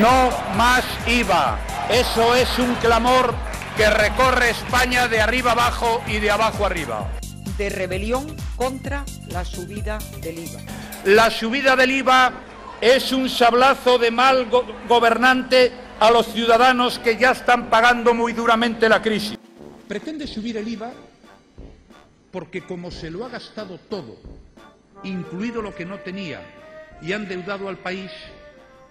No más IVA. Eso es un clamor que recorre España de arriba abajo y de abajo arriba. De rebelión contra la subida del IVA. La subida del IVA es un sablazo de mal gobernante a los ciudadanos que ya están pagando muy duramente la crisis. Pretende subir el IVA porque como se lo ha gastado todo, incluido lo que no tenía, y ha endeudado al país,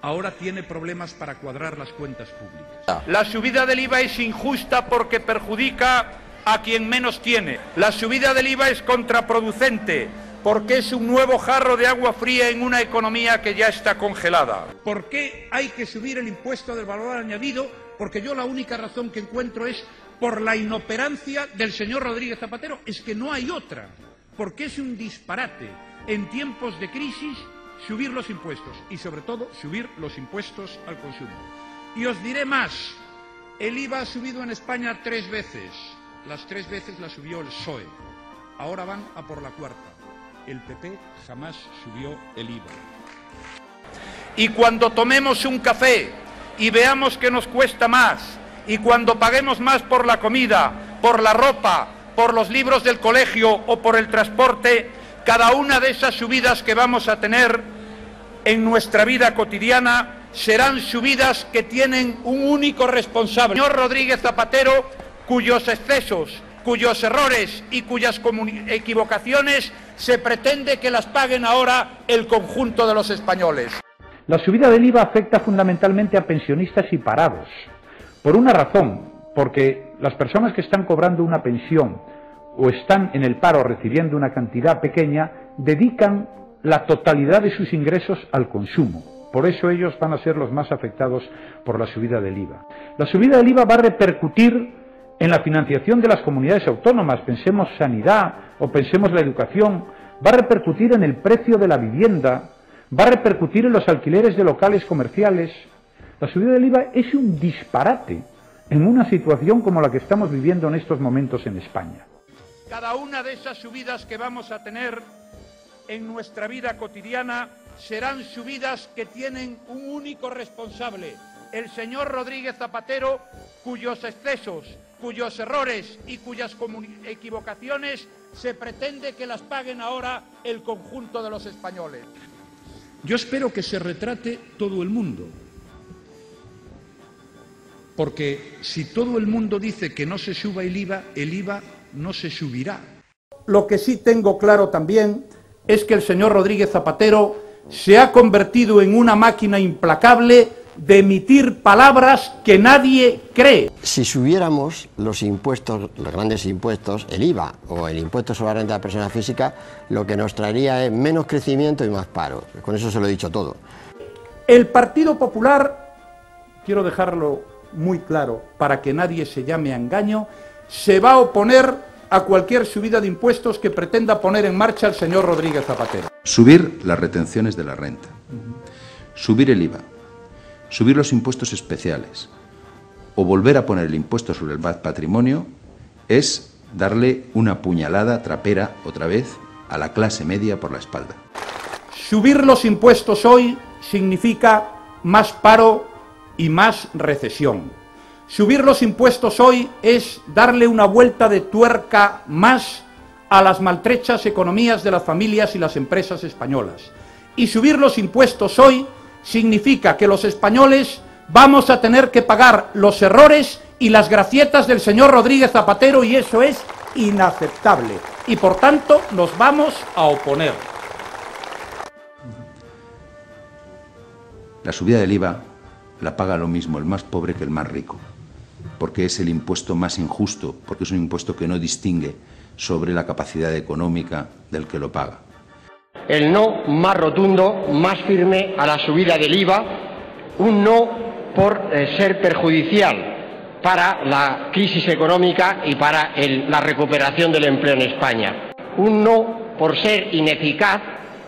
ahora tiene problemas para cuadrar las cuentas públicas. La subida del IVA es injusta porque perjudica a quien menos tiene. La subida del IVA es contraproducente porque es un nuevo jarro de agua fría en una economía que ya está congelada. ¿Por qué hay que subir el impuesto del valor añadido? Porque yo la única razón que encuentro es por la inoperancia del señor Rodríguez Zapatero. Es que no hay otra, porque es un disparate en tiempos de crisis subir los impuestos y sobre todo subir los impuestos al consumo. Y os diré más, el IVA ha subido en España 3 veces, las 3 veces la subió el PSOE, ahora van a por la cuarta. El PP jamás subió el IVA. Y cuando tomemos un café y veamos que nos cuesta más, y cuando paguemos más por la comida, por la ropa, por los libros del colegio o por el transporte, cada una de esas subidas que vamos a tener en nuestra vida cotidiana serán subidas que tienen un único responsable, el señor Rodríguez Zapatero, cuyos excesos, cuyos errores y cuyas equivocaciones se pretende que las paguen ahora el conjunto de los españoles. La subida del IVA afecta fundamentalmente a pensionistas y parados, por una razón, porque las personas que están cobrando una pensión o están en el paro recibiendo una cantidad pequeña, dedican la totalidad de sus ingresos al consumo. Por eso ellos van a ser los más afectados por la subida del IVA. La subida del IVA va a repercutir en la financiación de las comunidades autónomas, pensemos sanidad o pensemos la educación, va a repercutir en el precio de la vivienda, va a repercutir en los alquileres de locales comerciales. La subida del IVA es un disparate en una situación como la que estamos viviendo en estos momentos en España. Cada una de esas subidas que vamos a tener en nuestra vida cotidiana serán subidas que tienen un único responsable, el señor Rodríguez Zapatero, cuyos excesos, cuyos errores y cuyas equivocaciones se pretende que las paguen ahora el conjunto de los españoles. Yo espero que se retrate todo el mundo, porque si todo el mundo dice que no se suba el IVA no se subirá. Lo que sí tengo claro también es que el señor Rodríguez Zapatero se ha convertido en una máquina implacable de emitir palabras que nadie cree. Si subiéramos los impuestos, los grandes impuestos, el IVA o el impuesto sobre la renta de personas físicas, lo que nos traería es menos crecimiento y más paro. Con eso se lo he dicho todo. El Partido Popular, quiero dejarlo muy claro para que nadie se llame a engaño, se va a oponer a cualquier subida de impuestos que pretenda poner en marcha el señor Rodríguez Zapatero. Subir las retenciones de la renta, subir el IVA, subir los impuestos especiales o volver a poner el impuesto sobre el patrimonio es darle una puñalada trapera otra vez a la clase media por la espalda. Subir los impuestos hoy significa más paro y más recesión. Subir los impuestos hoy es darle una vuelta de tuerca más a las maltrechas economías de las familias y las empresas españolas. Y subir los impuestos hoy significa que los españoles vamos a tener que pagar los errores y las gracietas del señor Rodríguez Zapatero, y eso es inaceptable. Y por tanto nos vamos a oponer. La subida del IVA la paga lo mismo el más pobre que el más rico, porque es el impuesto más injusto, porque es un impuesto que no distingue sobre la capacidad económica del que lo paga. El no más rotundo, más firme a la subida del IVA, un no por ser perjudicial para la crisis económica y para la recuperación del empleo en España. Un no por ser ineficaz,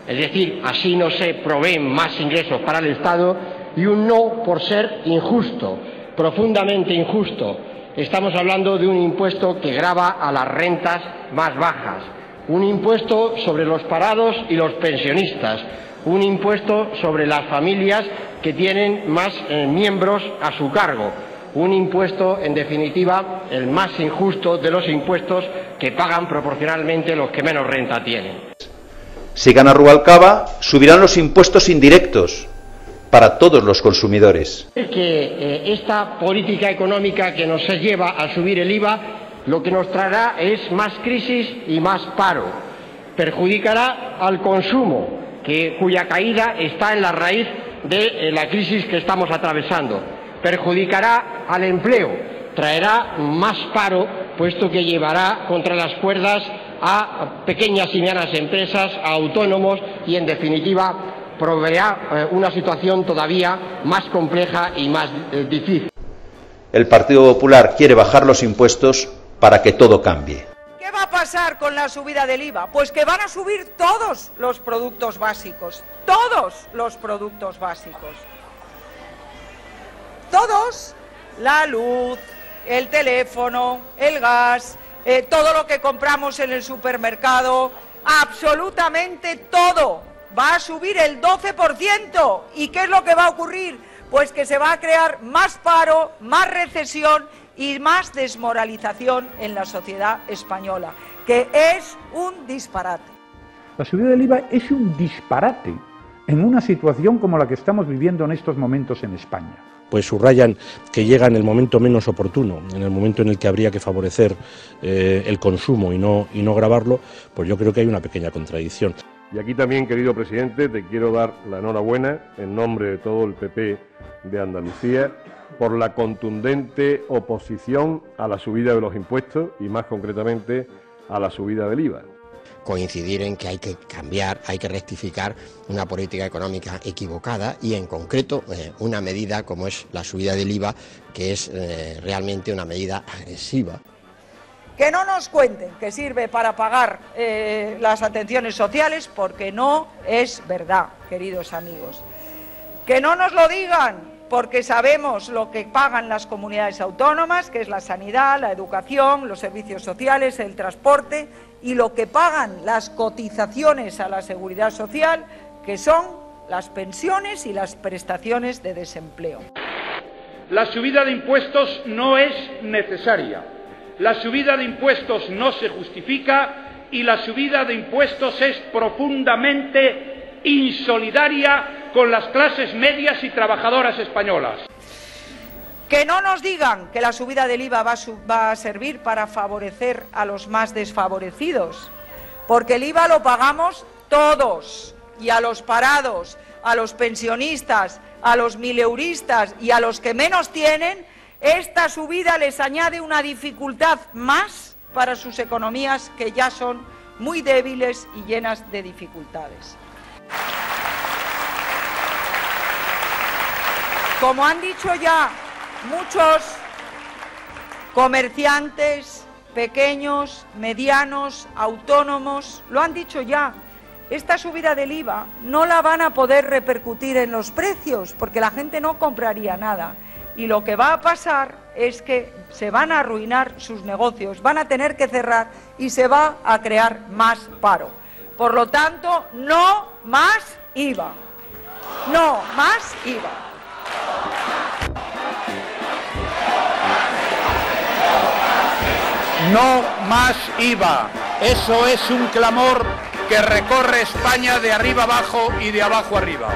es decir, así no se proveen más ingresos para el Estado, y un no por ser injusto, profundamente injusto. Estamos hablando de un impuesto que grava a las rentas más bajas, un impuesto sobre los parados y los pensionistas, un impuesto sobre las familias que tienen más miembros a su cargo, un impuesto, en definitiva, el más injusto de los impuestos que pagan proporcionalmente los que menos renta tienen. Si gana Rubalcaba, subirán los impuestos indirectos para todos los consumidores. Que esta política económica que nos lleva a subir el IVA, lo que nos traerá es más crisis y más paro. Perjudicará al consumo, cuya caída está en la raíz de la crisis que estamos atravesando. Perjudicará al empleo, traerá más paro, puesto que llevará contra las cuerdas a pequeñas y medianas empresas, a autónomos y, en definitiva, proveerá una situación todavía más compleja y más difícil. El Partido Popular quiere bajar los impuestos para que todo cambie. ¿Qué va a pasar con la subida del IVA? Pues que van a subir todos los productos básicos, todos los productos básicos. Todos, la luz, el teléfono, el gas, todo lo que compramos en el supermercado, absolutamente todo va a subir el 12%. ¿Y qué es lo que va a ocurrir? Pues que se va a crear más paro, más recesión y más desmoralización en la sociedad española, que es un disparate. La subida del IVA es un disparate en una situación como la que estamos viviendo en estos momentos en España. Pues subrayan que llega en el momento menos oportuno, en el momento en el que habría que favorecer el consumo y no gravarlo, pues yo creo que hay una pequeña contradicción. Y aquí también, querido presidente, te quiero dar la enhorabuena en nombre de todo el PP de Andalucía por la contundente oposición a la subida de los impuestos y más concretamente a la subida del IVA. Coincidir en que hay que cambiar, hay que rectificar una política económica equivocada y en concreto una medida como es la subida del IVA, que es realmente una medida agresiva. Que no nos cuenten que sirve para pagar las atenciones sociales, porque no es verdad, queridos amigos. Que no nos lo digan, porque sabemos lo que pagan las comunidades autónomas, que es la sanidad, la educación, los servicios sociales, el transporte, y lo que pagan las cotizaciones a la seguridad social, que son las pensiones y las prestaciones de desempleo. La subida de impuestos no es necesaria. La subida de impuestos no se justifica y la subida de impuestos es profundamente insolidaria con las clases medias y trabajadoras españolas. Que no nos digan que la subida del IVA va a servir para favorecer a los más desfavorecidos, porque el IVA lo pagamos todos, y a los parados, a los pensionistas, a los mileuristas y a los que menos tienen, esta subida les añade una dificultad más para sus economías, que ya son muy débiles y llenas de dificultades. Como han dicho ya muchos comerciantes, pequeños, medianos, autónomos, lo han dicho ya, esta subida del IVA no la van a poder repercutir en los precios, porque la gente no compraría nada. Y lo que va a pasar es que se van a arruinar sus negocios, van a tener que cerrar y se va a crear más paro. Por lo tanto, no más IVA. No más IVA. No más IVA. Eso es un clamor que recorre España de arriba abajo y de abajo arriba.